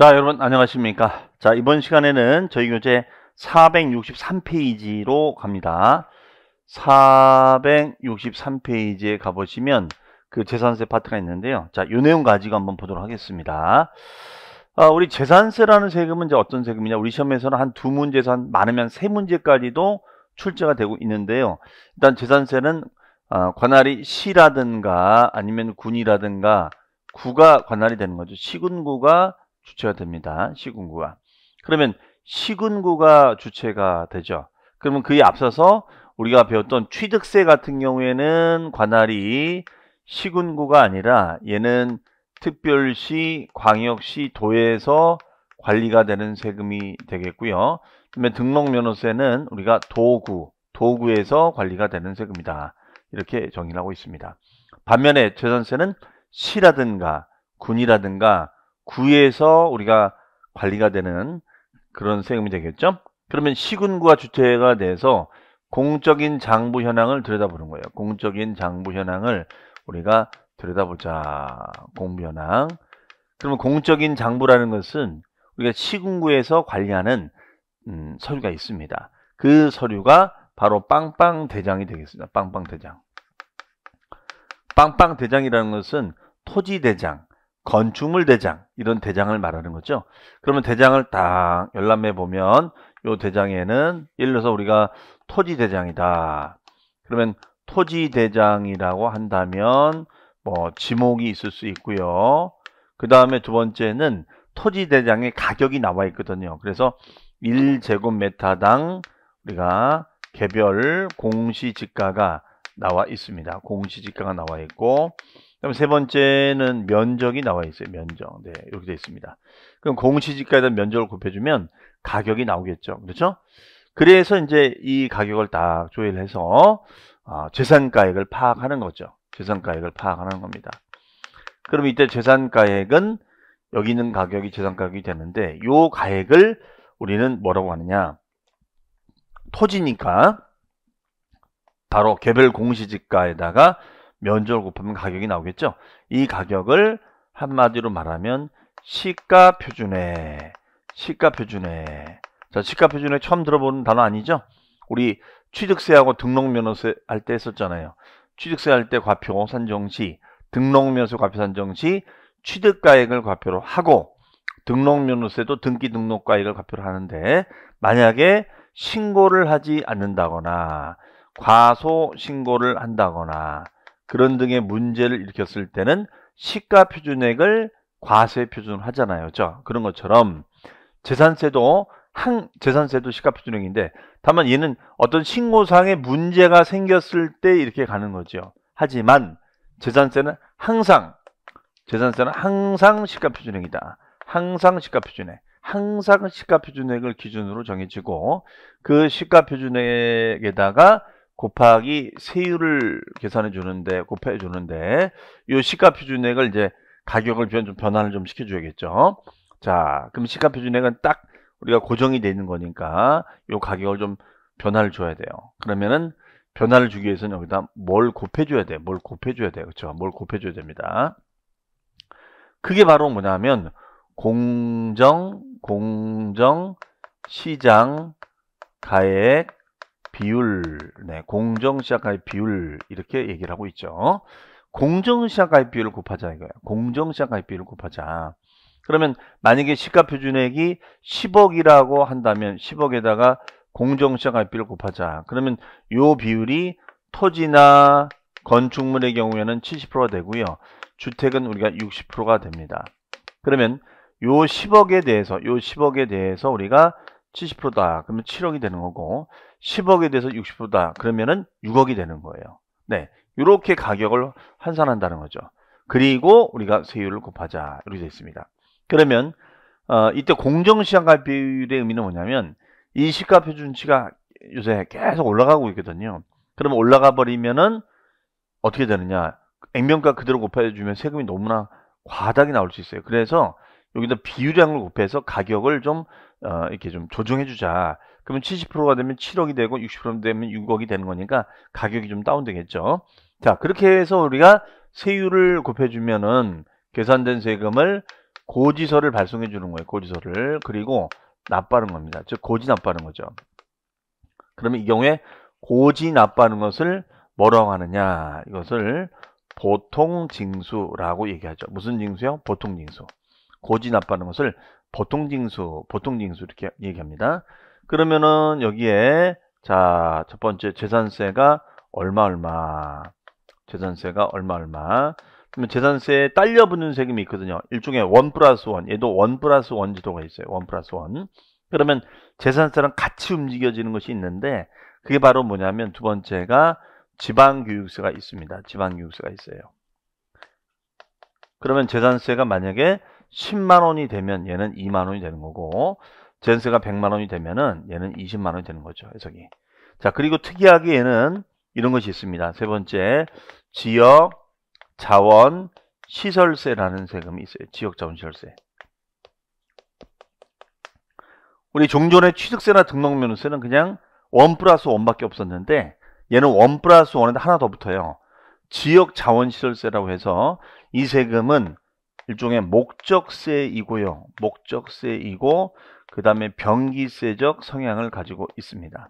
자, 여러분 안녕하십니까? 자, 이번 시간에는 저희 교재 463페이지로 갑니다. 463페이지에 가보시면 그 재산세 파트가 있는데요. 자, 이 내용 가지고 한번 보도록 하겠습니다. 우리 재산세라는 세금은 이제 어떤 세금이냐? 우리 시험에서는 한 두 문제에서 많으면 세 문제까지도 출제가 되고 있는데요. 일단 재산세는 관할이 시라든가 아니면 군이라든가 구가 관할이 되는 거죠. 시군구가 주체가 됩니다. 시군구가. 그러면 시군구가 주체가 되죠. 그러면 그에 앞서서 우리가 배웠던 취득세 같은 경우에는 관할이 시군구가 아니라 얘는 특별시, 광역시, 도에서 관리가 되는 세금이 되겠고요. 그러면 등록면허세는 우리가 도구에서 관리가 되는 세금이다. 이렇게 정의를 하고 있습니다. 반면에 재산세는 시라든가 군이라든가 구에서 우리가 관리가 되는 그런 세금이 되겠죠. 그러면 시군구가 주체가 돼서 공적인 장부 현황을 들여다보는 거예요. 공적인 장부 현황을 우리가 들여다보자. 공부 현황. 그러면 공적인 장부라는 것은 우리가 시군구에서 관리하는 서류가 있습니다. 그 서류가 바로 빵빵대장이 되겠습니다. 빵빵대장. 빵빵대장이라는 것은 토지대장, 건축물대장 이런 대장을 말하는 거죠. 그러면 대장을 딱 열람해 보면 이 대장에는 예를 들어서 우리가 토지대장이다. 그러면 토지대장이라고 한다면 뭐 지목이 있을 수 있고요. 그 다음에 두 번째는 토지대장의 가격이 나와 있거든요. 그래서 1제곱미터당 우리가 개별 공시지가가 나와 있습니다. 공시지가가 나와 있고, 그다음 세 번째는 면적이 나와 있어요. 면적. 네, 이렇게 되어 있습니다. 그럼 공시지가에다 면적을 곱해주면 가격이 나오겠죠. 그렇죠? 그래서 이제 이 가격을 딱 조회해서 재산가액을 파악하는 거죠. 재산가액을 파악하는 겁니다. 그럼 이때 재산가액은 여기 있는 가격이 재산가격이 되는데 이 가액을 우리는 뭐라고 하느냐? 토지니까 바로 개별 공시지가에다가 면적을 곱하면 가격이 나오겠죠. 이 가격을 한마디로 말하면 시가표준액. 시가표준액. 자, 시가표준액 처음 들어보는 단어 아니죠? 우리 취득세하고 등록면허세 할 때 했었잖아요. 취득세 할 때 과표 산정시, 등록면허세 과표 산정시 취득가액을 과표로 하고 등록면허세도 등기등록가액을 과표를 하는데 만약에 신고를 하지 않는다거나 과소 신고를 한다거나 그런 등의 문제를 일으켰을 때는 시가표준액을 과세 표준을 하잖아요. 그렇죠? 그런 것처럼 재산세도 시가표준액인데 다만 얘는 어떤 신고상의 문제가 생겼을 때 이렇게 가는 거죠. 하지만 재산세는 항상 시가표준액이다. 항상 시가표준액. 항상 시가표준액을 기준으로 정해지고 그 시가표준액에다가 곱하기 세율을 계산해 주는데 곱해 주는데 이 시가표준액을 이제 가격을 좀 변화를 좀 시켜줘야겠죠. 자, 그럼 시가표준액은 딱 우리가 고정이 되어 있는 거니까 이 가격을 좀 변화를 줘야 돼요. 그러면은 변화를 주기 위해서는 여기다 뭘 곱해줘야 돼. 뭘 곱해줘야 돼요. 그렇죠? 뭘 곱해줘야 됩니다. 그게 바로 뭐냐면 공정 시장 가액 비율, 네, 공정시장 가액 비율 이렇게 얘기를 하고 있죠. 공정시장 가액 비율을 곱하자 이거예요. 공정시장 가액 비율을 곱하자. 그러면 만약에 시가표준액이 10억이라고 한다면 10억에다가 공정시장 가액 비율을 곱하자. 그러면 요 비율이 토지나 건축물의 경우에는 70%가 되고요. 주택은 우리가 60%가 됩니다. 그러면 요 10억에 대해서 우리가 70%다. 그러면 7억이 되는 거고 10억에 대해서 60%다. 그러면은 6억이 되는 거예요. 네, 이렇게 가격을 환산한다는 거죠. 그리고 우리가 세율을 곱하자. 이렇게 되어 있습니다. 그러면 이때 공정시장가액 비율의 의미는 뭐냐면 이 시가표준치가 요새 계속 올라가고 있거든요. 그러면 올라가 버리면은 어떻게 되느냐? 액면가 그대로 곱해주면 세금이 너무나 과다하게 나올 수 있어요. 그래서 여기다 비율량을 곱해서 가격을 좀 이렇게 좀 조정해 주자. 그러면 70%가 되면 7억이 되고 60% 되면 6억이 되는 거니까 가격이 좀 다운되겠죠. 자, 그렇게 해서 우리가 세율을 곱해주면은 계산된 세금을 고지서를 발송해 주는 거예요. 고지서를. 그리고 납부하는 겁니다. 즉 고지 납부하는 거죠. 그러면 이 경우에 고지 납부하는 것을 뭐라고 하느냐? 이것을 보통징수라고 얘기하죠. 무슨 징수요? 보통징수. 고지 납부하는 것을 보통징수 이렇게 얘기합니다. 그러면은 여기에 자, 첫 번째 재산세가 얼마. 재산세가 얼마. 그러면 재산세에 딸려 붙는 세금이 있거든요. 일종의 1+1. 얘도 1+1 제도가 있어요. 1+1. 그러면 재산세랑 같이 움직여지는 것이 있는데 그게 바로 뭐냐면 두 번째가 지방교육세가 있습니다. 지방교육세가 있어요. 그러면 재산세가 만약에 10만 원이 되면 얘는 2만 원이 되는 거고 재산세가 100만 원이 되면은 얘는 20만 원이 되는 거죠. 해석이. 자, 그리고 특이하게 얘는 이런 것이 있습니다. 세 번째, 지역 자원 시설세라는 세금이 있어요. 지역 자원 시설세. 우리 종전에 취득세나 등록면허세는 그냥 1+1밖에 없었는데 얘는 1+1인데 하나 더 붙어요. 지역 자원 시설세라고 해서 이 세금은 일종의 목적세이고요. 목적세이고 그 다음에 병기세적 성향을 가지고 있습니다.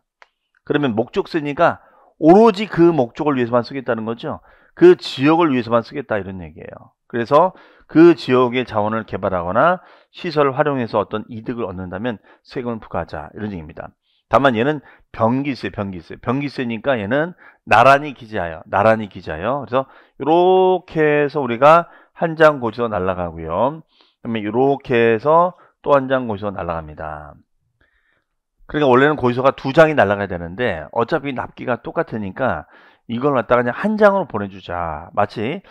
그러면 목적세니까 오로지 그 목적을 위해서만 쓰겠다는 거죠. 그 지역을 위해서만 쓰겠다 이런 얘기예요. 그래서 그 지역의 자원을 개발하거나 시설을 활용해서 어떤 이득을 얻는다면 세금을 부과하자 이런 얘기입니다. 다만 얘는 병기세니까 얘는 나란히 기재하여. 그래서 이렇게 해서 우리가 한 장 고지서 날라가고요. 그다음에 이렇게 해서 또 한 장 고지서 날라갑니다. 그러니까 원래는 고지서가 2장이 날라가야 되는데 어차피 납기가 똑같으니까 이걸 갖다가 그냥 한 장으로 보내주자. 마치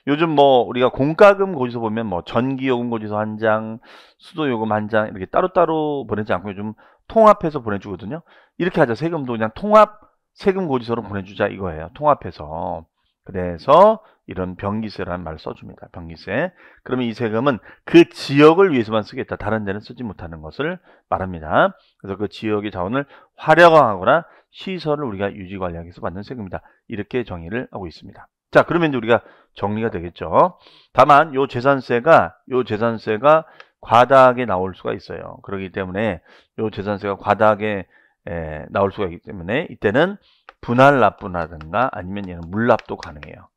요즘 뭐 우리가 공과금 고지서 보면 뭐 전기요금 고지서 한 장, 수도요금 한 장 이렇게 따로따로 보내지 않고 요즘 통합해서 보내주거든요. 이렇게 하자. 세금도 그냥 통합 세금 고지서로 보내주자 이거예요. 통합해서. 그래서 이런 병기세라는 말을 써줍니다. 병기세. 그러면 이 세금은 그 지역을 위해서만 쓰겠다. 다른 데는 쓰지 못하는 것을 말합니다. 그래서 그 지역의 자원을 활용하거나 시설을 우리가 유지 관리하기 위해서 받는 세금이다. 이렇게 정의를 하고 있습니다. 자, 그러면 이제 우리가 정리가 되겠죠. 다만 요 재산세가 과다하게 나올 수가 있어요. 그렇기 때문에 요 재산세가 과다하게 나올 수가 있기 때문에 이때는 분할 납부라든가 아니면 얘는 물납도 가능해요.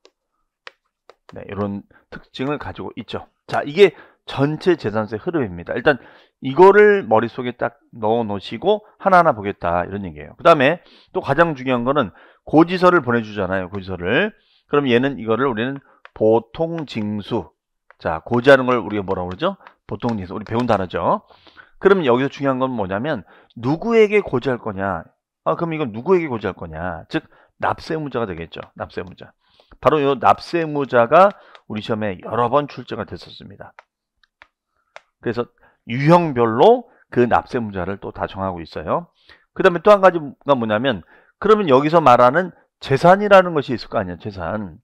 네, 이런 특징을 가지고 있죠. 자, 이게 전체 재산세 흐름입니다. 일단 이거를 머릿속에 딱 넣어 놓으시고 하나하나 보겠다 이런 얘기예요. 그 다음에 또 가장 중요한 거는 고지서를 보내주잖아요. 고지서를. 그럼 얘는 이거를 우리는 보통징수. 자, 고지하는 걸 우리가 뭐라고 그러죠? 보통징수. 우리 배운 단어죠. 그럼 여기서 중요한 건 뭐냐면 누구에게 고지할 거냐. 그럼 이건 누구에게 고지할 거냐. 즉 납세무자가 되겠죠. 납세무자. 바로 이 납세무자가 우리 시험에 여러 번 출제가 됐었습니다. 그래서 유형별로 그 납세무자를 또 다 정하고 있어요. 그 다음에 또 한 가지가 뭐냐면 그러면 여기서 말하는 재산이라는 것이 있을 거 아니에요. 재산.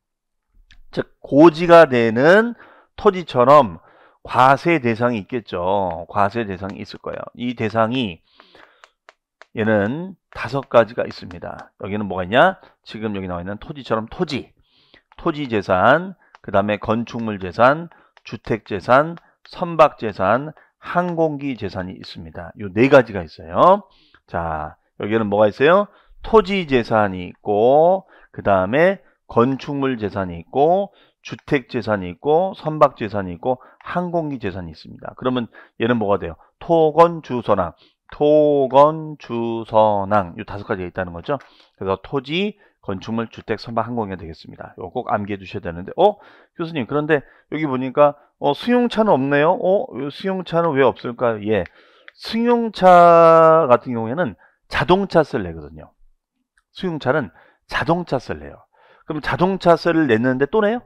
즉 고지가 되는 토지처럼 과세 대상이 있겠죠. 과세 대상이 있을 거예요. 이 대상이 얘는 5가지가 있습니다. 여기는 뭐가 있냐? 지금 여기 나와 있는 토지처럼 토지재산, 그 다음에 건축물재산, 주택재산, 선박재산, 항공기재산이 있습니다. 이 4가지가 있어요. 자, 여기는 뭐가 있어요? 토지재산이 있고 그 다음에 건축물재산이 있고 주택재산이 있고 선박재산이 있고 항공기재산이 있습니다. 그러면 얘는 뭐가 돼요? 토건주선항 이 5가지가 있다는 거죠. 그래서 토지, 건축물, 주택, 선박, 항공기가 되겠습니다. 이거 꼭 암기해 두셔야 되는데 교수님 그런데 여기 보니까 승용차는 없네요. 승용차는 왜 없을까요? 예, 승용차 같은 경우에는 자동차세를 내거든요. 승용차는 자동차세를 내요. 그럼 자동차세를 냈는데 또 내요?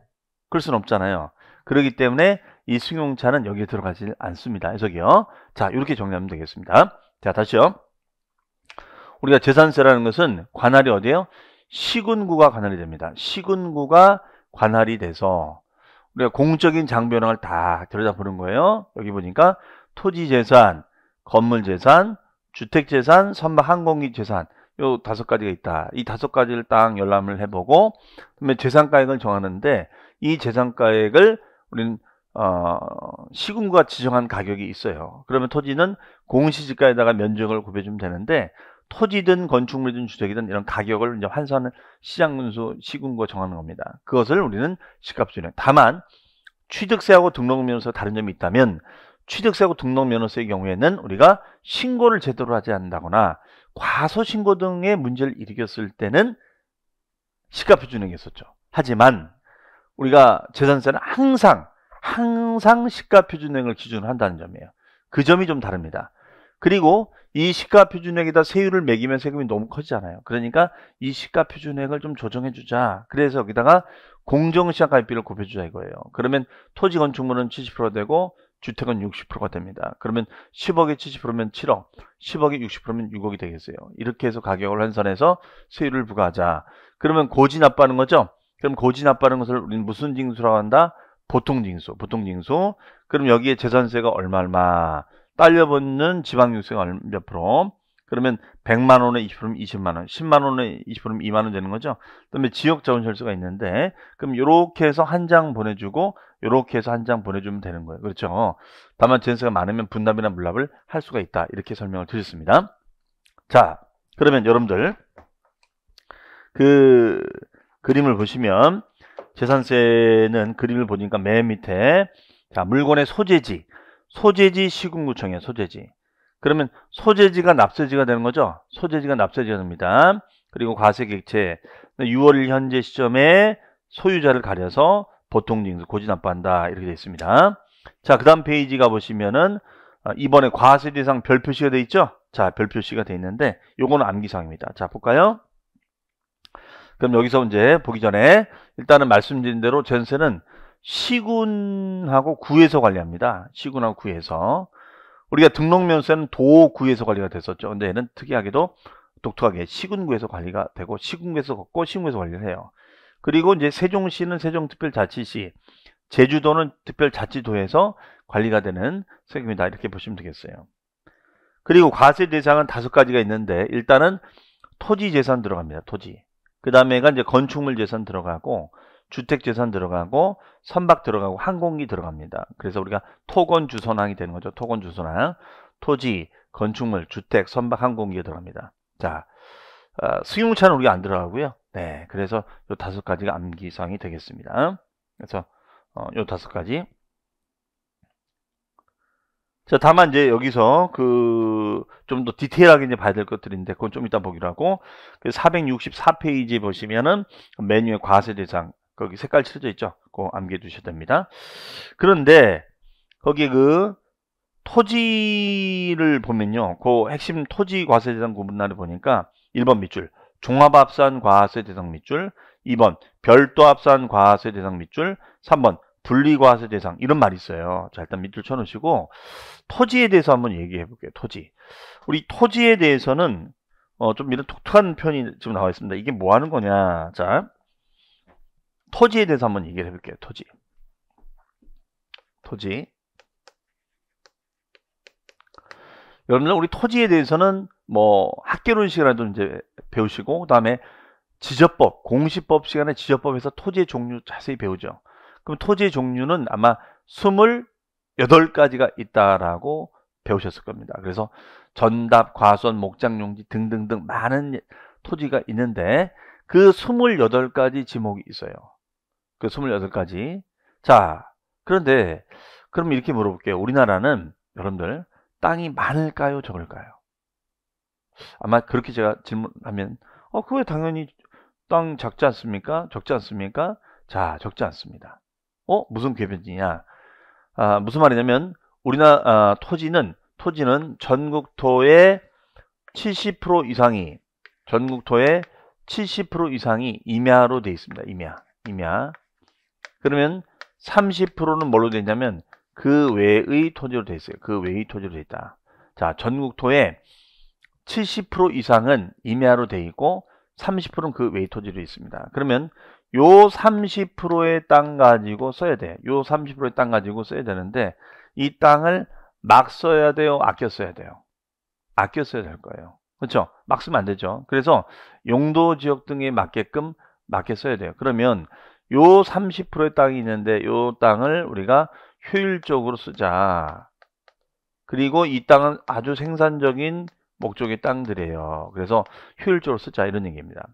그럴 수는 없잖아요. 그렇기 때문에 이 승용차는 여기에 들어가지 않습니다. 해석이요. 자, 이렇게 정리하면 되겠습니다. 자, 다시요. 우리가 재산세라는 것은 관할이 어디예요? 시군구가 관할이 됩니다. 시군구가 관할이 돼서 우리가 공적인 장부 현황을 다 들여다보는 거예요. 여기 보니까 토지재산, 건물재산, 주택재산, 선박, 항공기 재산 요 5가지가 있다. 이 5가지를 딱 열람을 해보고 그다음에 재산가액을 정하는데 이 재산가액을 우리는 시군구가 지정한 가격이 있어요. 그러면 토지는 공시지가에다가 면적을 곱해주면 되는데 토지든 건축물이든 주택이든 이런 가격을 이제 환산을 시장분수 시군구가 정하는 겁니다. 그것을 우리는 시가표준액. 다만 취득세하고 등록면허세가 다른 점이 있다면 취득세하고 등록면허세의 경우에는 우리가 신고를 제대로 하지 않는다거나 과소신고 등의 문제를 일으켰을 때는 시가표준액이 있었죠. 하지만 우리가 재산세는 항상 시가표준액을 기준으로 한다는 점이에요. 그 점이 좀 다릅니다. 그리고 이 시가표준액에다 세율을 매기면 세금이 너무 커지잖아요. 그러니까 이 시가표준액을 좀 조정해주자. 그래서 여기다가 공정시장가입비를 곱해주자 이거예요. 그러면 토지 건축물은 70% 되고 주택은 60%가 됩니다. 그러면 10억에 70%면 7억, 10억에 60%면 6억이 되겠어요. 이렇게 해서 가격을 환산해서 세율을 부과하자. 그러면 고지납부하는 거죠. 그럼 고지납부하는 것을 우리는 무슨 징수라고 한다? 보통징수. 그럼 여기에 재산세가 얼마 딸려붙는 지방유세가 몇 프로? 그러면 100만 원에 20%면 20만 원, 10만 원에 20%면 2만 원 되는 거죠. 그다음에 지역자원철수가 있는데 그럼 이렇게 해서 한 장 보내주고 이렇게 해서 한 장 보내주면 되는 거예요. 그렇죠? 다만 재산세가 많으면 분납이나 물납을 할 수가 있다. 이렇게 설명을 드렸습니다. 자, 그러면 여러분들 그 그림을 보시면 재산세는 그림을 보니까 맨 밑에 자, 물건의 소재지 시군구청이에요. 소재지. 그러면 소재지가 납세지가 되는 거죠. 소재지가 납세지가 됩니다. 그리고 과세객체 6월 현재 시점에 소유자를 가려서 보통징수 고지납부한다 이렇게 되어 있습니다. 자, 그 다음 페이지 가보시면은 이번에 과세대상 별표시가 되어 있죠. 자, 별표시가 되어 있는데 요거는 암기사항입니다. 자, 볼까요? 그럼 여기서 이제 보기 전에 일단은 말씀드린 대로 재산세는 시군하고 구에서 관리합니다. 시군하고 구에서. 우리가 등록면세는 도구에서 관리가 됐었죠. 근데 얘는 특이하게도 독특하게 시군구에서 관리가 되고 시군구에서 걷고 시군구에서 관리를 해요. 그리고 이제 세종시는 세종특별자치시, 제주도는 특별자치도에서 관리가 되는 세금이다. 이렇게 보시면 되겠어요. 그리고 과세 대상은 5가지가 있는데 일단은 토지 재산 들어갑니다. 토지. 그 다음에가 이제 건축물 재산 들어가고 주택 재산 들어가고 선박 들어가고 항공기 들어갑니다. 그래서 우리가 토건 주선항이 되는 거죠. 토건 주선항. 토지, 건축물, 주택, 선박, 항공기가 들어갑니다. 자, 승용차는 우리가 안 들어가고요. 네, 그래서 요 5가지가 암기사항이 되겠습니다. 그래서 요 5가지. 자, 다만 이제 여기서 좀 더 디테일하게 이제 봐야 될 것들인데 그건 좀 이따 보기로 하고 464페이지 보시면은 메뉴의 과세 대상 거기 색깔 칠해져 있죠. 그거 암기해 두셔야 됩니다. 그런데 거기 토지를 보면요. 그 핵심 토지 과세 대상 구분란을 보니까 1번 밑줄 종합합산 과세 대상 밑줄, 2번 별도 합산 과세 대상 밑줄, 3번 분리과세 대상 이런 말이 있어요. 자, 일단 밑줄 쳐놓으시고 토지에 대해서 한번 얘기해 볼게요. 토지. 우리 토지에 대해서는 좀 이런 독특한 표현이 지금 나와 있습니다. 이게 뭐 하는 거냐. 자, 토지에 대해서 한번 얘기를 해볼게요. 토지. 여러분들 우리 토지에 대해서는 뭐 학개론 시간에도 이제 배우시고 그다음에 지적법, 공시법 시간에 지적법에서 토지의 종류 자세히 배우죠. 그럼 토지의 종류는 아마 28가지가 있다라고 배우셨을 겁니다. 그래서 전답, 과수원, 목장용지 등등등 많은 토지가 있는데 그 28가지 지목이 있어요. 그 28가지. 자, 그런데 그럼 이렇게 물어볼게요. 우리나라는 여러분들 땅이 많을까요? 적을까요? 아마 그렇게 제가 질문하면 그게 당연히 땅 작지 않습니까? 적지 않습니까? 자, 적지 않습니다. 무슨 궤변이냐? 무슨 말이냐면 우리나라 토지는 전국토의 70% 이상이 임야로 되어 있습니다. 임야. 그러면 30%는 뭘로 되어 있냐면 그 외의 토지로 되어 있어요. 그 외의 토지로 되어 있다. 자, 전국토의 70% 이상은 임야로 되어 있고 30%는 그 외의 토지로 있습니다. 그러면 요 30%의 땅 가지고 써야 돼. 요 30%의 땅 가지고 써야 되는데 이 땅을 막 써야 돼요? 아껴 써야 돼요? 아껴 써야 될 거예요. 그렇죠? 막 쓰면 안 되죠. 그래서 용도 지역 등에 맞게끔 맞게 써야 돼요. 그러면 요 30%의 땅이 있는데 요 땅을 우리가 효율적으로 쓰자. 그리고 이 땅은 아주 생산적인 목적의 땅들이에요. 그래서 효율적으로 쓰자 이런 얘기입니다.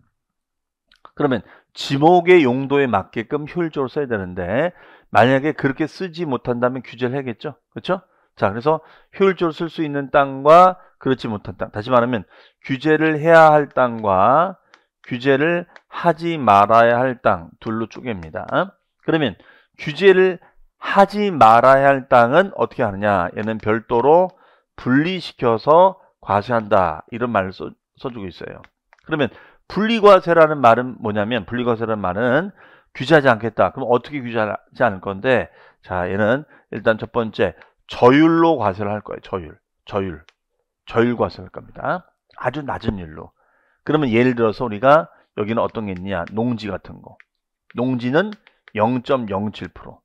그러면 지목의 용도에 맞게끔 효율적으로 써야 되는데 만약에 그렇게 쓰지 못한다면 규제를 해야겠죠. 그렇죠? 자, 그래서 효율적으로 쓸 수 있는 땅과 그렇지 못한 땅. 다시 말하면 규제를 해야 할 땅과 규제를 하지 말아야 할 땅 둘로 쪼갭니다. 그러면 규제를 하지 말아야 할 땅은 어떻게 하느냐? 얘는 별도로 분리시켜서 과세한다. 이런 말을 써주고 있어요. 그러면 분리과세라는 말은 뭐냐면 분리과세라는 말은 규제하지 않겠다. 그럼 어떻게 규제하지 않을 건데 자, 얘는 일단 첫 번째 저율로 과세를 할 거예요. 저율 과세를 할 겁니다. 아주 낮은 율로. 그러면 예를 들어서 우리가 여기는 어떤 게 있냐? 농지 같은 거. 농지는 0.07%.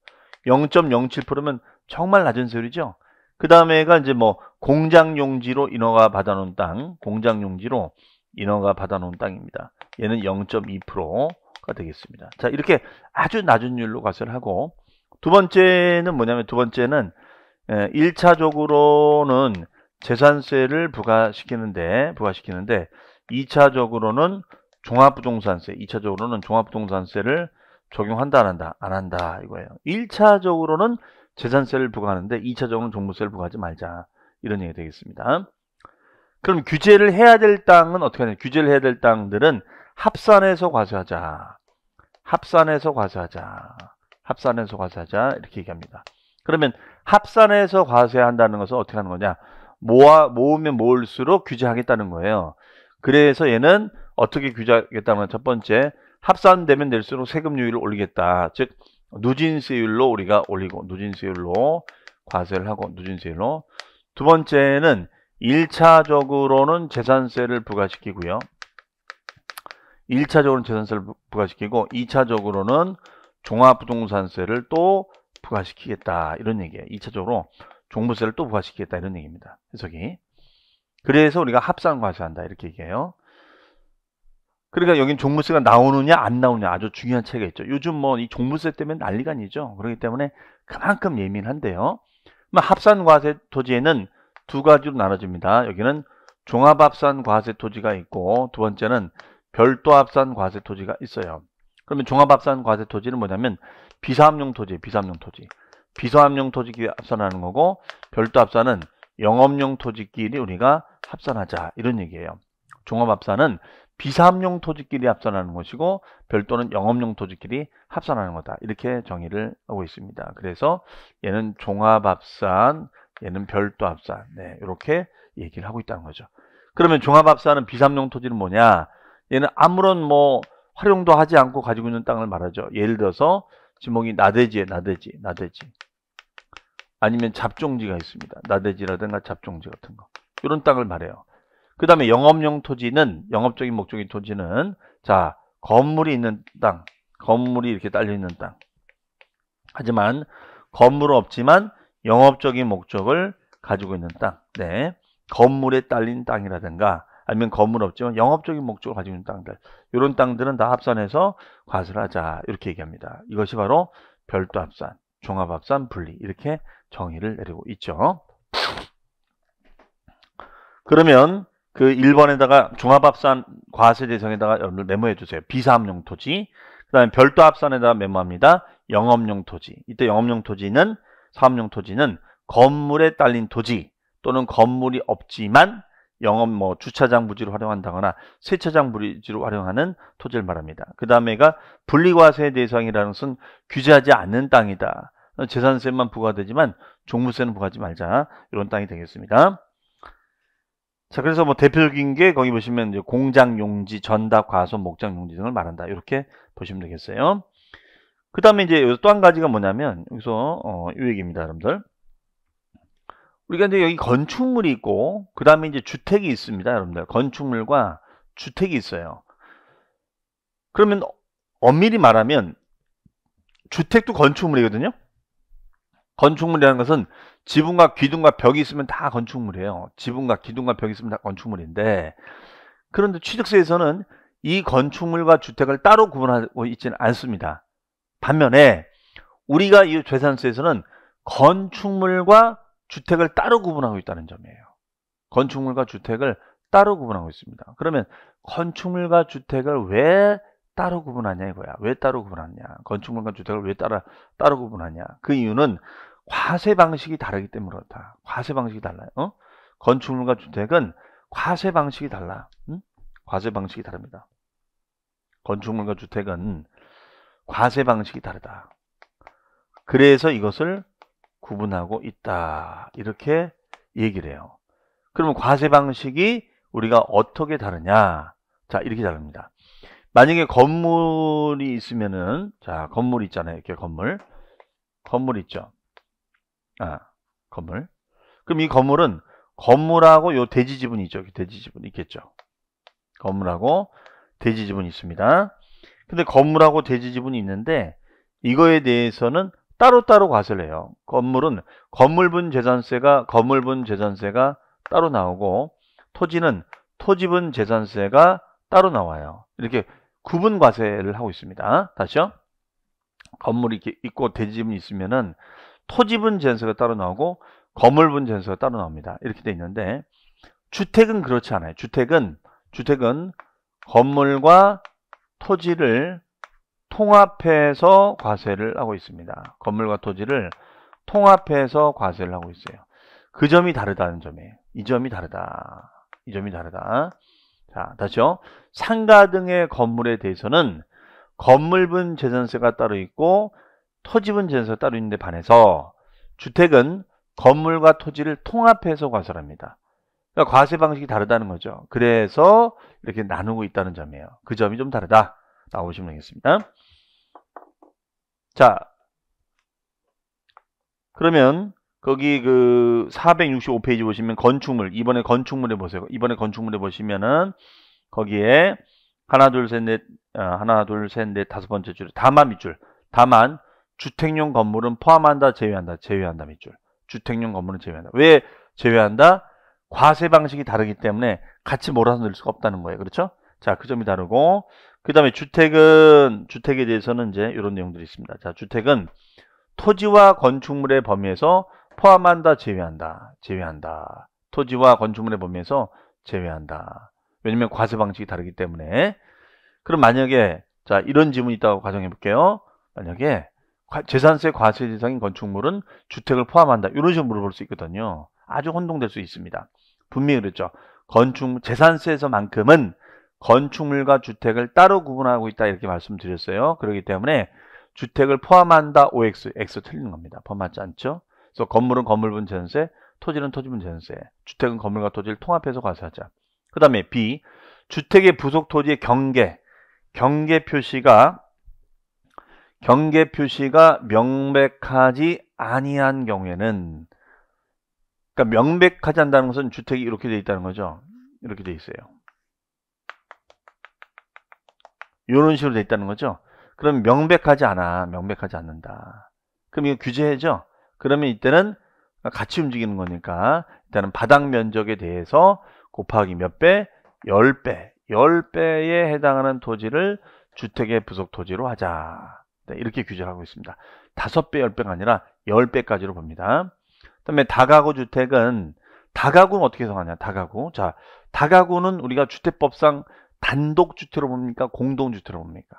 0.07%면 정말 낮은 세율이죠. 그 다음에가 이제 뭐 공장용지로 인허가 받아놓은 땅, 공장용지로 인허가 받아놓은 땅입니다. 얘는 0.2%가 되겠습니다. 자, 이렇게 아주 낮은 율로 과세를 하고 두 번째는 뭐냐면 두 번째는 1차적으로는 재산세를 부과시키는데 2차적으로는 종합부동산세, 2차적으로는 종합부동산세를 적용한다, 안 한다 이거예요. 1차적으로는 재산세를 부과하는데 2차적으로는 종부세를 부과하지 말자. 이런 얘기가 되겠습니다. 그럼 규제를 해야 될 땅은 어떻게 하냐? 규제를 해야 될 땅들은 합산해서 과세하자. 합산해서 과세하자. 이렇게 얘기합니다. 그러면 합산해서 과세한다는 것은 어떻게 하는 거냐? 모으면 모을수록 규제하겠다는 거예요. 그래서 얘는 어떻게 규제하겠다는 건 첫 번째, 합산되면 될수록 세금률을 올리겠다. 즉 누진세율로 우리가 올리고 누진세율로 과세를 하고 누진세율로. 두 번째는 1차적으로는 재산세를 부과시키고요. 1차적으로는 재산세를 부과시키고 2차적으로는 종합부동산세를 또 부과시키겠다. 이런 얘기예요. 2차적으로 종부세를 또 부과시키겠다. 이런 얘기입니다. 해석이. 그래서 우리가 합산과세한다. 이렇게 얘기해요. 그러니까 여긴 종부세가 나오느냐 안 나오느냐 아주 중요한 차이가 있죠. 요즘 뭐 이 종부세 때문에 난리가 아니죠. 그렇기 때문에 그만큼 예민한데요. 합산과세 토지에는 두 가지로 나눠집니다. 여기는 종합합산과세 토지가 있고 두 번째는 별도합산과세 토지가 있어요. 그러면 종합합산과세 토지는 뭐냐면 비사업용 토지. 비사업용 토지끼리 합산하는 거고 별도합산은 영업용 토지끼리 우리가 합산하자 이런 얘기예요. 종합합산은 비사업용 토지끼리 합산하는 것이고 별도는 영업용 토지끼리 합산하는 거다. 이렇게 정의를 하고 있습니다. 그래서 얘는 종합합산, 얘는 별도합산. 네, 이렇게 얘기를 하고 있다는 거죠. 그러면 종합합산은 비사업용 토지는 뭐냐? 얘는 아무런 뭐 활용도 하지 않고 가지고 있는 땅을 말하죠. 예를 들어서 지목이 나대지에 나대지. 아니면 잡종지가 있습니다. 나대지라든가 잡종지 같은 거. 이런 땅을 말해요. 그 다음에 영업용 토지는, 영업적인 목적의 토지는, 자, 건물이 있는 땅, 건물이 이렇게 딸려 있는 땅. 하지만, 건물은 없지만, 영업적인 목적을 가지고 있는 땅. 네. 건물에 딸린 땅이라든가, 아니면 건물 없지만 영업적인 목적을 가지고 있는 땅들. 이런 땅들은 다 합산해서 과세를 하자. 이렇게 얘기합니다. 이것이 바로 별도합산, 종합합산, 분리. 이렇게 정의를 내리고 있죠. 그러면, 그 1번에다가 종합합산 과세 대상에다가 여러분들 메모해 주세요. 비사업용 토지. 그 다음에 별도합산에다가 메모합니다. 영업용 토지. 이때 영업용 토지는, 사업용 토지는 건물에 딸린 토지 또는 건물이 없지만 영업 뭐 주차장 부지로 활용한다거나 세차장 부지로 활용하는 토지를 말합니다. 그 다음에가 분리과세 대상이라는 것은 규제하지 않는 땅이다. 재산세만 부과되지만 종부세는 부과하지 말자. 이런 땅이 되겠습니다. 자, 그래서 뭐 대표적인 게 거기 보시면 이제 공장 용지, 전답, 과소, 목장 용지 등을 말한다. 이렇게 보시면 되겠어요. 그 다음에 이제 또 한 가지가 뭐냐면 여기서 이 얘기입니다, 여러분들. 우리가 이제 여기 건축물이 있고 그 다음에 이제 주택이 있습니다, 여러분들. 건축물과 주택이 있어요. 그러면 엄밀히 말하면 주택도 건축물이거든요. 건축물이라는 것은 지붕과 기둥과 벽이 있으면 다 건축물이에요. 지붕과 기둥과 벽이 있으면 다 건축물인데, 그런데 취득세에서는 이 건축물과 주택을 따로 구분하고 있지는 않습니다. 반면에 우리가 이 재산세에서는 건축물과 주택을 따로 구분하고 있다는 점이에요. 건축물과 주택을 따로 구분하고 있습니다. 그러면 건축물과 주택을 왜 따로 구분하냐 이거야. 왜 따로 구분하냐. 건축물과 주택을 왜 따로 구분하냐. 그 이유는 과세 방식이 다르기 때문에 그렇다. 과세 방식이 달라요. 건축물과 주택은 과세 방식이 달라. 과세 방식이 다릅니다. 건축물과 주택은 과세 방식이 다르다. 그래서 이것을 구분하고 있다. 이렇게 얘기를 해요. 그러면 과세 방식이 우리가 어떻게 다르냐? 자, 이렇게 다릅니다. 만약에 건물이 있으면은, 자, 건물 있잖아요. 이렇게 건물 있죠. 건물. 그럼 이 건물은 건물하고 요 대지 지분이 있죠. 대지 지분 있겠죠. 건물하고 대지 지분이 있습니다. 근데 건물하고 대지 지분이 있는데 이거에 대해서는 따로따로 과세를 해요. 건물은 건물분 재산세가 따로 나오고 토지는 토지분 재산세가 따로 나와요. 이렇게 구분 과세를 하고 있습니다. 다시요. 건물이 이렇게 있고 대지 지분이 있으면은 토지분 재산세가 따로 나오고 건물분 재산세가 따로 나옵니다. 이렇게 돼 있는데 주택은 그렇지 않아요. 주택은 건물과 토지를 통합해서 과세를 하고 있습니다. 건물과 토지를 통합해서 과세를 하고 있어요. 그 점이 다르다는 점이에요. 이 점이 다르다. 자, 다시요. 상가 등의 건물에 대해서는 건물분 재산세가 따로 있고 토지분 재산세가 따로 있는데 반해서 주택은 건물과 토지를 통합해서 과세를 합니다. 그러니까 과세 방식이 다르다는 거죠. 그래서 이렇게 나누고 있다는 점이에요. 그 점이 좀 다르다. 라고 보시면 되겠습니다. 자, 그러면 거기 그 465페이지 보시면 건축물, 이번에 건축물에 보세요. 이번에 건축물에 보시면은 거기에 하나, 둘, 셋, 넷, 다섯 번째 줄에 다만 밑줄. 다만 주택용 건물은 포함한다, 제외한다 밑줄. 주택용 건물은 제외한다. 왜 제외한다? 과세 방식이 다르기 때문에 같이 몰아서 넣을 수가 없다는 거예요. 그렇죠? 자, 그 점이 다르고 그 다음에 주택에 대해서는 이제 이런 내용들이 있습니다. 자, 주택은 토지와 건축물의 범위에서 포함한다, 제외한다. 토지와 건축물의 범위에서 제외한다. 왜냐면 과세 방식이 다르기 때문에. 그럼 만약에 자, 이런 지문이 있다고 가정해 볼게요. 만약에 재산세 과세 대상인 건축물은 주택을 포함한다. 이런 식으로 물어볼 수 있거든요. 아주 혼동될 수 있습니다. 분명히 그랬죠. 재산세에서만큼은 건축물과 주택을 따로 구분하고 있다 이렇게 말씀드렸어요. 그렇기 때문에 주택을 포함한다 OX, X 틀리는 겁니다. 포함하지 않죠. 그래서 건물은 건물분 재산세, 토지는 토지분 재산세, 주택은 건물과 토지를 통합해서 과세하자. 그 다음에 B, 주택의 부속 토지의 경계 표시가 명백하지 아니한 경우에는, 그러니까 명백하지 않다는 것은 주택이 이렇게 되어 있다는 거죠. 이렇게 되어 있어요. 이런 식으로 되어 있다는 거죠. 그럼 명백하지 않는다. 그럼 이거 규제해죠. 그러면 이때는 같이 움직이는 거니까 일단은 바닥 면적에 대해서 곱하기 몇 배? 10배. 10배에 해당하는 토지를 주택의 부속 토지로 하자. 네, 이렇게 규제를 하고 있습니다. 5배, 10배가 아니라 10배까지로 봅니다. 그 다음에 다가구 주택은, 다가구는 어떻게 해석하냐? 자, 다가구는 우리가 주택법상 단독주택으로 봅니까? 공동주택으로 봅니까?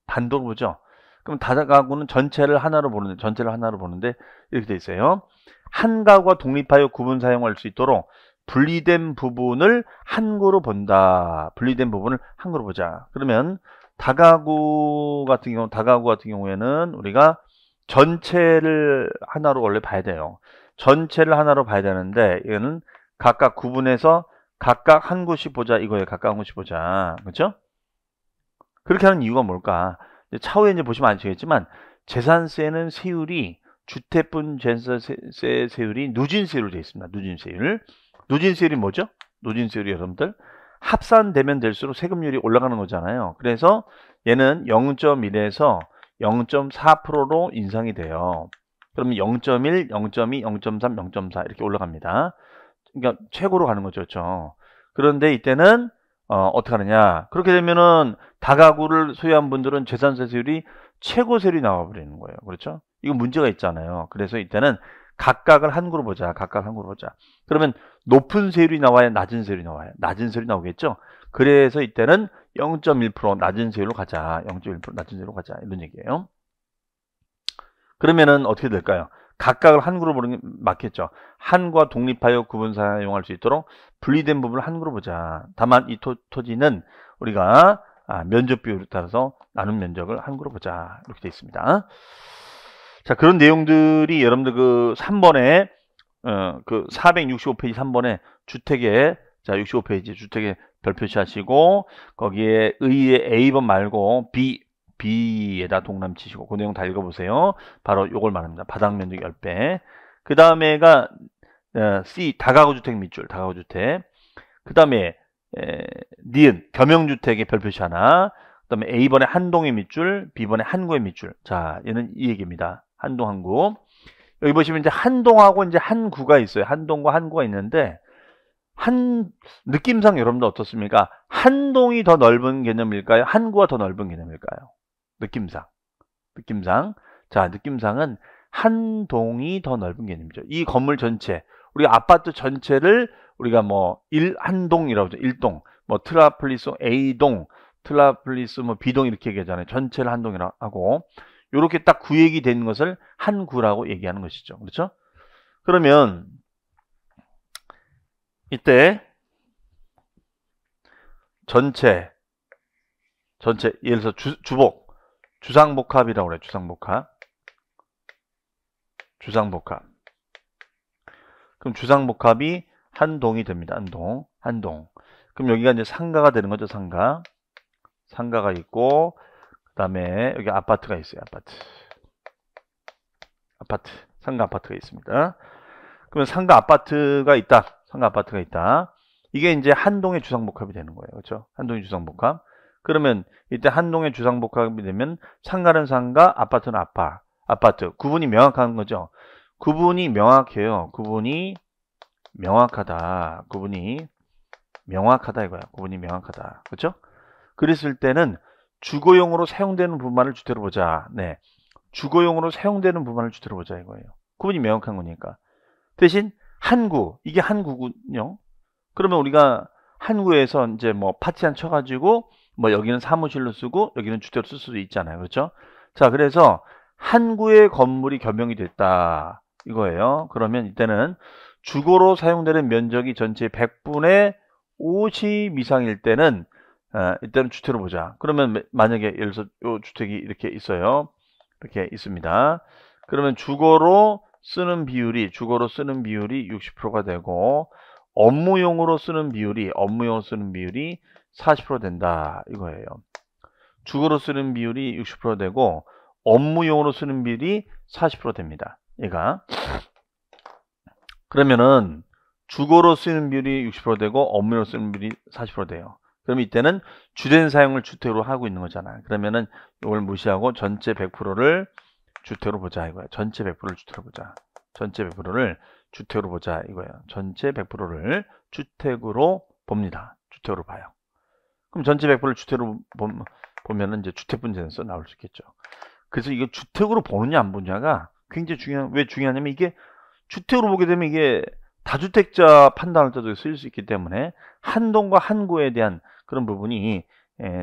단독으로 보죠. 그럼 다가구는 전체를 하나로 보는데 이렇게 돼 있어요. 한 가구가 독립하여 구분 사용할 수 있도록 분리된 부분을 한구로 본다. 분리된 부분을 한구로 보자. 그러면 다가구 같은 경우에는 우리가 전체를 하나로 원래 봐야 돼요. 전체를 하나로 봐야 되는데 이거는 각각 구분해서 각각 한 곳씩 보자 이거예요. 각각 한 곳씩 보자. 그렇죠? 그렇게 하는 이유가 뭘까? 차후에 이제 보시면 아시겠지만 재산세는 세율이 주택분 재산세 세율이 누진세율로 되어 있습니다. 누진세율이 뭐죠? 누진세율이 여러분들 합산되면 될수록 세금률이 올라가는 거잖아요. 그래서 얘는 0.1에서 0.4%로 인상이 돼요. 그러면 0.1, 0.2, 0.3, 0.4 이렇게 올라갑니다. 그러니까 최고로 가는 거죠. 그렇죠? 그런데 이때는 어떻게 하느냐? 그렇게 되면은 다가구를 소유한 분들은 재산세 세율이 최고 세율이 나와버리는 거예요. 그렇죠? 이거 문제가 있잖아요. 그래서 이때는 각각을 한 그룹 보자. 각각 한 그룹 보자. 그러면 높은 세율이 나와야 낮은 세율이 나와요. 낮은 세율이 나오겠죠. 그래서 이때는 0.1% 낮은 세율로 가자. 0.1% 낮은 세율로 가자. 이런 얘기예요. 그러면은 어떻게 될까요? 각각을 한 그룹 보는 게 맞겠죠. 한과 독립하여 구분 사용할 수 있도록 분리된 부분을 한 그룹 보자. 다만 이 토지는 우리가 면적 비율에 따라서 나눈 면적을 한 그룹 보자. 이렇게 되어 있습니다. 자, 그런 내용들이 여러분들 그 3번에 그 465페이지 3번에 주택에, 자 65페이지 주택에 별 표시하시고 거기에 의의 A번 말고 B에다 동그라미 치시고 그 내용 다 읽어보세요. 바로 요걸 말합니다. 바닥 면적 10배. 그 다음에가 C 다가구주택 밑줄, 다가구주택. 그 다음에 니은 겸용주택에 별 표시 하나. 그 다음에 A번에 한동의 밑줄, B번에 한구의 밑줄. 자, 얘는 이 얘기입니다. 한동, 한구. 여기 보시면 이제 한동하고 이제 한구가 있어요. 한동과 한구가 있는데, 느낌상 여러분들 어떻습니까? 한동이 더 넓은 개념일까요? 한구가 더 넓은 개념일까요? 느낌상. 자, 느낌상은 한동이 더 넓은 개념이죠. 이 건물 전체, 우리가 아파트 전체를 우리가 뭐 한동이라고 하죠. 1동, 뭐 트라플리스 A동, 트라플리스 뭐 B동 이렇게 얘기하잖아요. 전체를 한동이라고 하고, 요렇게 딱 구획이 된 것을 한구라고 얘기하는 것이죠. 그렇죠? 그러면 이때 전체 예를 들어서 주상복합이라고 그래요. 주상복합. 그럼 주상복합이 한동이 됩니다. 한동. 그럼 여기가 이제 상가가 되는 거죠. 상가가 있고, 그 다음에 여기 아파트가 있어요. 상가 아파트가 있습니다. 그러면 상가 아파트가 있다. 이게 이제 한동의 주상복합이 되는 거예요. 그렇죠? 한동의 주상복합. 그러면 이때 한동의 주상복합이 되면 상가는 상가, 아파트는 아파트. 구분이 명확한 거죠. 구분이 명확해요. 구분이 명확하다 이거야. 구분이 명확하다. 그렇죠? 그랬을 때는 주거용으로 사용되는 부분만을 주택으로 보자. 네. 주거용으로 사용되는 부분만을 주택으로 보자 이거예요. 구분이 명확한 거니까. 대신 이게 한구군요. 그러면 우리가 한구에서 이제 뭐 파티션 쳐가지고 뭐 여기는 사무실로 쓰고 여기는 주택으로 쓸 수도 있잖아요. 그렇죠? 자, 그래서 한구의 건물이 겸용이 됐다 이거예요. 그러면 이때는 주거로 사용되는 면적이 전체 100분의 50 이상일 때는 이때는 주택으로 보자. 그러면 만약에 예를 들어서 요 주택이 이렇게 있어요. 이렇게 있습니다. 그러면 주거로 쓰는 비율이 60%가 되고 업무용으로 쓰는 비율이 40% 된다 이거예요. 주거로 쓰는 비율이 60% 되고 업무용으로 쓰는 비율이 40% 됩니다. 얘가. 그러면은 주거로 쓰는 비율이 60% 되고 업무용으로 쓰는 비율이 40% 돼요. 그럼 이때는 주된 사용을 주택으로 하고 있는 거잖아요. 그러면은 이걸 무시하고 전체 100%를 주택으로 보자 이거예요. 전체 100%를 주택으로 보자. 전체 100%를 주택으로 보자 이거예요. 전체 100%를 주택으로 봅니다. 주택으로 봐요. 그럼 전체 100%를 주택으로 보면은 이제 주택분쟁에서 나올 수 있겠죠. 그래서 이거 주택으로 보느냐 안 보느냐가 굉장히 왜 중요하냐면 이게 주택으로 보게 되면 이게 다주택자 판단할 때도 쓰일 수 있기 때문에 한동과 한구에 대한 그런 부분이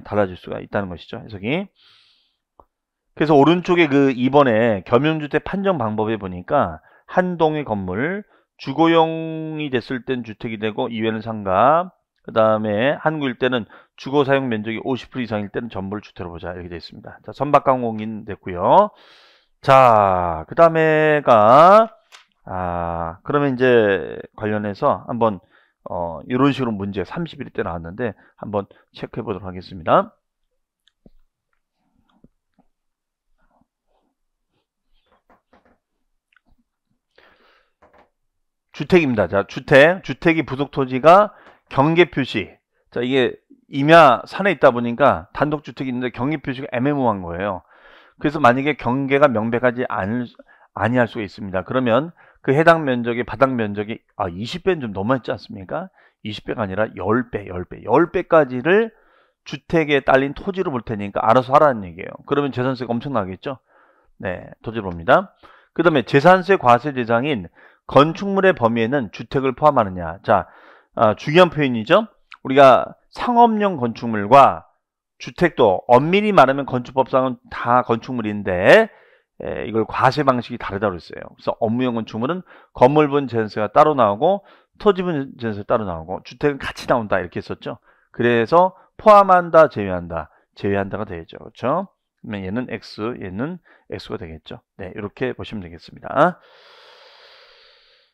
달라질 수가 있다는 것이죠. 해석이. 그래서 오른쪽에 그 2번에 겸용주택 판정 방법에 보니까 한동의 건물 주거용이 됐을 땐 주택이 되고 이외는 상가, 그 다음에 한구일 때는 주거 사용 면적이 50% 이상일 때는 전부를 주택으로 보자 이렇게 되어 있습니다. 자, 선박강공인 됐고요. 자, 그 다음에가 그러면 이제 관련해서 한번 이런 식으로 문제 31일 때 나왔는데 한번 체크해 보도록 하겠습니다. 주택입니다. 자, 주택이 부속 토지가 경계 표시. 자, 이게 임야 산에 있다 보니까 단독주택이 있는데 경계 표시가 애매모호한 거예요. 그래서 만약에 경계가 명백하지 아니할 수가 있습니다. 그러면 그 해당 면적의 바닥 면적이 20배는 좀 너무했지 않습니까? 20배가 아니라 10배까지를 주택에 딸린 토지로 볼 테니까 알아서 하라는 얘기예요. 그러면 재산세가 엄청나겠죠? 네, 토지를 봅니다. 그 다음에 재산세 과세 대상인 건축물의 범위에는 주택을 포함하느냐. 자, 중요한 표현이죠. 우리가 상업용 건축물과 주택도 엄밀히 말하면 건축법상은 다 건축물인데 이걸 과세 방식이 다르다고 그랬어요. 그래서 업무용 건축물은 건물분 재산세가 따로 나오고 토지분 재산세가 따로 나오고 주택은 같이 나온다 이렇게 했었죠. 그래서 포함한다, 제외한다, 제외한다가 되겠죠. 그렇죠? 그러면 얘는 X, 얘는 X가 되겠죠. 네, 이렇게 보시면 되겠습니다.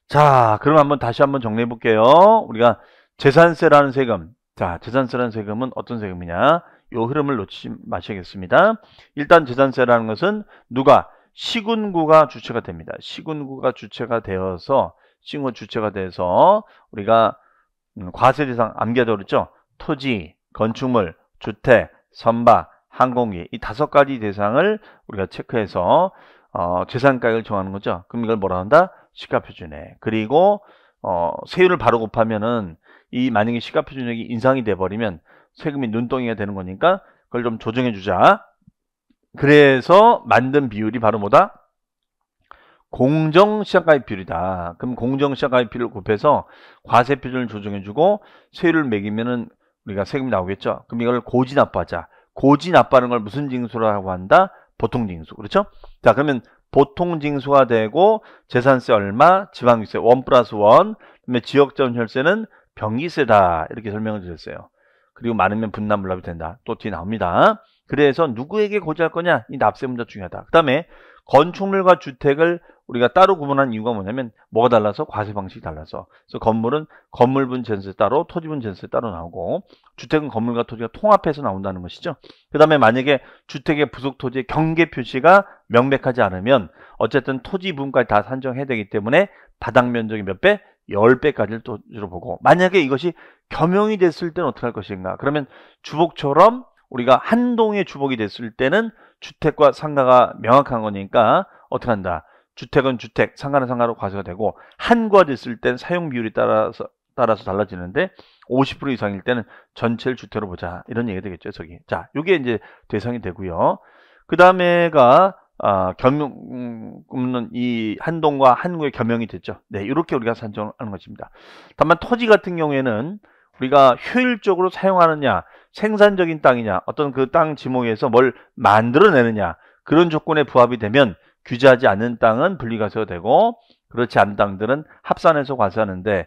자, 그럼 다시 한번 정리해 볼게요. 우리가 재산세라는 세금. 자, 재산세라는 세금은 어떤 세금이냐? 요 흐름을 놓치지 마셔야겠습니다. 일단 재산세라는 것은 누가? 시군구가 주체가 됩니다. 시군구가 주체가 되어서, 시군구가 주체가 돼서 우리가 과세 대상 암기하자고 그랬죠? 토지, 건축물, 주택, 선박, 항공기 이 5가지 대상을 우리가 체크해서 재산가액을 정하는 거죠. 그럼 이걸 뭐라 한다? 시가표준액. 그리고 세율을 바로 곱하면은 이 만약에 시가표준액이 인상이 돼 버리면 세금이 눈덩이가 되는 거니까 그걸 좀 조정해 주자. 그래서 만든 비율이 바로 뭐다? 공정시장가액 비율이다. 그럼 공정시장가액 비율을 곱해서 과세 표준을 조정해 주고 세율을 매기면은 우리가 세금이 나오겠죠. 그럼 이걸 고지납부하자. 고지납부하는 걸 무슨 징수라고 한다? 보통징수. 그렇죠? 자, 그러면 보통징수가 되고 재산세 얼마, 지방세 1+1, 그다음에 지역자원혈세는 병기세다. 이렇게 설명을 드렸어요. 그리고 많으면 분납물납이 된다. 또 뒤에 나옵니다. 그래서 누구에게 고지할 거냐? 이 납세 문제가 중요하다. 그 다음에 건축물과 주택을 우리가 따로 구분한 이유가 뭐냐면 뭐가 달라서? 과세 방식이 달라서. 그래서 건물은 건물분 재산세 따로, 토지분 재산세 따로 나오고 주택은 건물과 토지가 통합해서 나온다는 것이죠. 그 다음에 만약에 주택의 부속 토지의 경계 표시가 명백하지 않으면 어쨌든 토지 부분까지 다 산정해야 되기 때문에 바닥 면적이 몇 배? 10배까지를 토지로 보고 만약에 이것이 겸용이 됐을 때는 어떻게 할 것인가? 그러면 주복처럼 우리가 한 동의 주복이 됐을 때는 주택과 상가가 명확한 거니까 어떻게 한다? 주택은 주택, 상가는 상가로 과세가 되고 한구가 됐을 때는 사용 비율이 따라서 달라지는데 50% 이상일 때는 전체를 주택으로 보자. 이런 얘기가 되겠죠, 저기. 자, 요게 이제 대상이 되고요. 그 다음에가 겸용, 이 한동과 한구의 겸용이 됐죠. 네, 이렇게 우리가 산정하는 것입니다. 다만 토지 같은 경우에는 우리가 효율적으로 사용하느냐, 생산적인 땅이냐, 어떤 그 땅 지목에서 뭘 만들어내느냐, 그런 조건에 부합이 되면 규제하지 않는 땅은 분리과세가 되고, 그렇지 않은 땅들은 합산해서 과세하는데,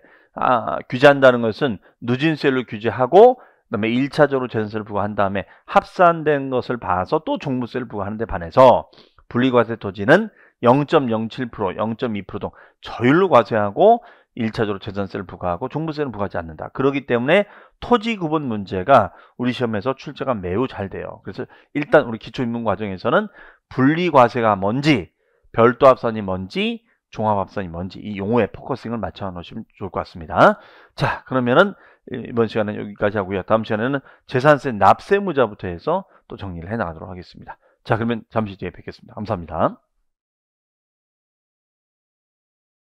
규제한다는 것은 누진세율로 규제하고, 그다음에 1차적으로 재산세를 부과한 다음에 합산된 것을 봐서 또 종부세를 부과하는 데 반해서 분리과세 토지는 0.07%, 0.2% 등 저율로 과세하고 1차적으로 재산세를 부과하고 종부세는 부과하지 않는다. 그렇기 때문에 토지 구분 문제가 우리 시험에서 출제가 매우 잘 돼요. 그래서 일단 우리 기초인문 과정에서는 분리과세가 뭔지, 별도 합산이 뭔지, 종합합산이 뭔지 이 용어에 포커싱을 맞춰 놓으시면 좋을 것 같습니다. 자, 그러면은 이번 시간은 여기까지 하고요. 다음 시간에는 재산세 납세무자부터 해서 또 정리를 해 나가도록 하겠습니다. 자, 그러면 잠시 뒤에 뵙겠습니다. 감사합니다.